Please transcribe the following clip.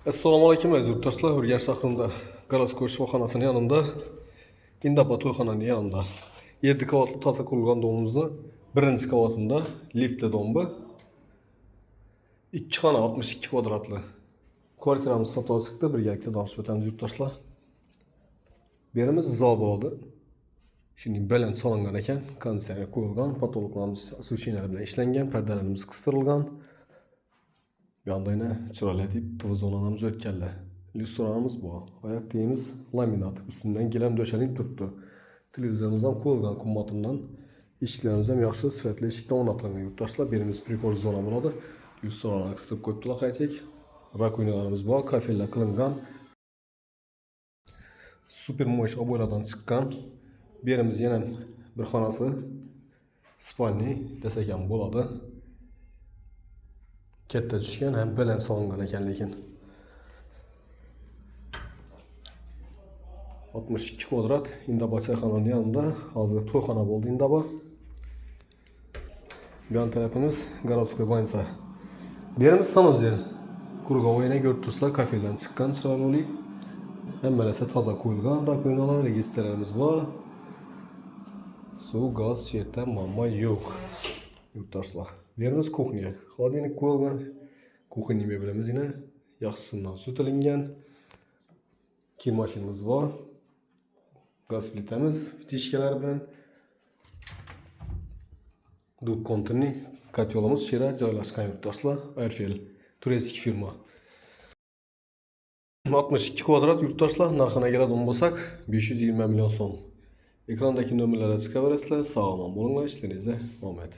Assalomu alaykum aziz yurtdoshlar. Urganch shahrida Galaskoy shifoxonasining yanında, Indapa to'yxonaning yanında 7 qavatli toza qurilgan domimizni birinchi qavatında liftli dombi 2 xona 62 kvadratli kvartiramiz sotuvga chiqdi. Birgalikda tanishib o'tamiz yurtdoshlar. Bu yerimiz zo bo'ldi. Shunday baland solingan ekan, konditsioner qo'yilgan, patologlarimiz освещениялар bilan ishlangan, pardalarimiz qistirilgan. Bu yanda yine chiroyli deb televizorlarimiz o'tganlar. Lyustranamiz bu. Oyoq deyimiz laminat. Üstünden gilam döşenip turibdi. Televizorimiz ham qo'yilgan qimmatimdan. Eshiklarimiz ham yaxshi sifatli eshikdan o'rnatilgan yurtdoshlar. Birimiz prikor zona bo'ladi. Lyustranlarni qistirib qo'yibdilar qaytik. Rakuinalarimiz bor, kafellar qilingan. Super mo'sh oboylardan chiqqan. Birimiz yana bir xonasi spalni desak ham bo'ladi. Katta tushgan, ham baland solingan ekan lekin. 62 kvadrat Indapa choyxonaning yanında hozir to'yxona bo'ldi Indapa. Bu yon tarafimiz Garovskoy больница. Bu yerimiz sanuzel. Krugovoyna yurtdoshlar kafeldan chiqqan chiroyli. Hamma narsa toza qo'yilgan, rakuinalar, registrlarimiz bor. Suv, gaz, svetdan muammo yo'q. Yurtdoshlar. Bu yerimiz kuxnya. Xodinlik qo'yilgan. Kuxnya mebelimiz yine yaxshisidan sutilingan. Kiyim mashinamiz bor. Gaz plitamiz, fitishkalar bilan. Duk konturni kotyolimiz shira joylashgan yurtdoshlar. Airfel, turetsk firma. 62 kvadrat yurtdoshlar, narxini keladigan bo'lsak 520 million so'm. Ekrandagi nomerlarga chiqaverasizlar. Sog' omon bo'linglar, ishlaringizda omad.